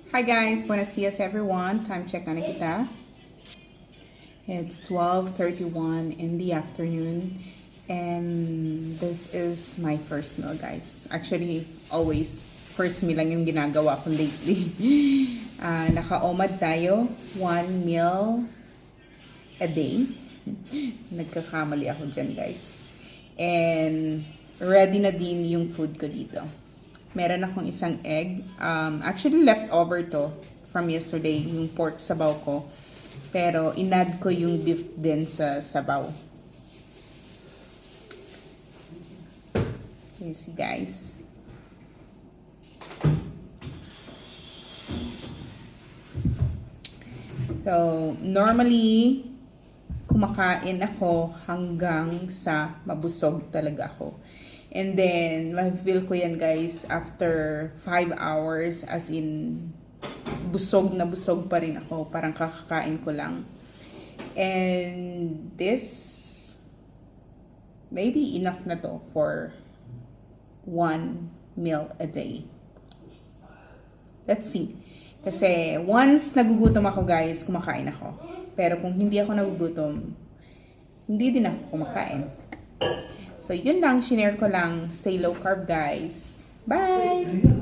Hi guys, buenos dias everyone. Time check na kita. It's 12:31 in the afternoon and this is my first meal guys. Actually, always first meal lang yung ginagawa ko lately. Naka-OMAD tayo, one meal a day. Nagkakamali ako dyan guys. And ready na din yung food ko dito. Meron akong isang egg. Actually, leftover to from yesterday, yung pork sabaw ko. Pero, inad ko yung beef din sa sabaw. Okay, see guys. So, normally, kumakain ako hanggang sa mabusog talaga ako. And then, ma-feel ko yan guys after 5 hours, as in, busog na busog pa rin ako. Parang kakakain ko lang. And this, maybe enough na to for one meal a day. Let's see. Kasi once nagugutom ako guys, kumakain ako. Pero kung hindi ako nagugutom, hindi din ako kumakain. So, yun lang. Shinare ko lang. Stay low carb, guys. Bye!